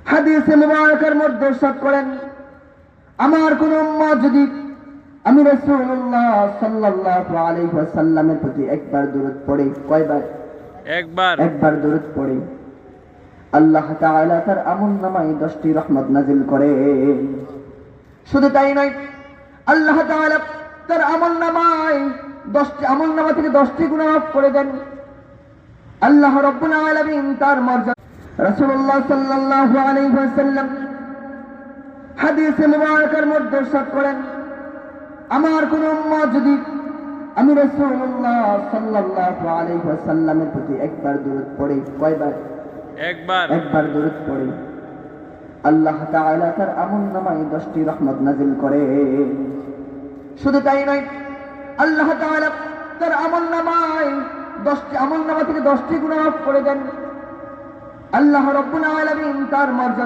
হাদিসে মুবারকের মধ্যে ইরশাদ করেন, আমার কোন উম্মত যদি আমি রাসূলুল্লাহ সাল্লাল্লাহু আলাইহি ওয়াসাল্লামের প্রতি একবার দরুদ পড়ে, কয়বার? একবার দরুদ পড়ে, আল্লাহ তাআলা তার আমলনামায় 10টি রহমত নাজিল করেন। শুধু তাই নয়, আল্লাহ তাআলা তার আমলনামা থেকে 10টি গুনাহ মাফ করে দেন। আল্লাহ রাব্বুল আলামিন তার মর্যাদা, রাসূলুল্লাহ সাল্লাল্লাহু আলাইহি ওয়াসাল্লাম হাদিসে মুবারকের মধ্যে ইরশাদ করেন, আমার কোন উম্মত যদি আমি রাসূলুল্লাহ সাল্লাল্লাহু আলাইহি ওয়াসাল্লামের প্রতি একবার দরুদ পড়ে, কয়বার? একবার দরুদ পড়ে, আল্লাহ তাআলা তার আমলনামায় 10টি রহমত নাজিল করেন। শুধু তাই নয়, আল্লাহ তাআলা তার আমলনামা থেকে 10টি গুনাহ মাফ করে দেন। আল্লাহ রাব্বুল আলামিন তার মর্যাদা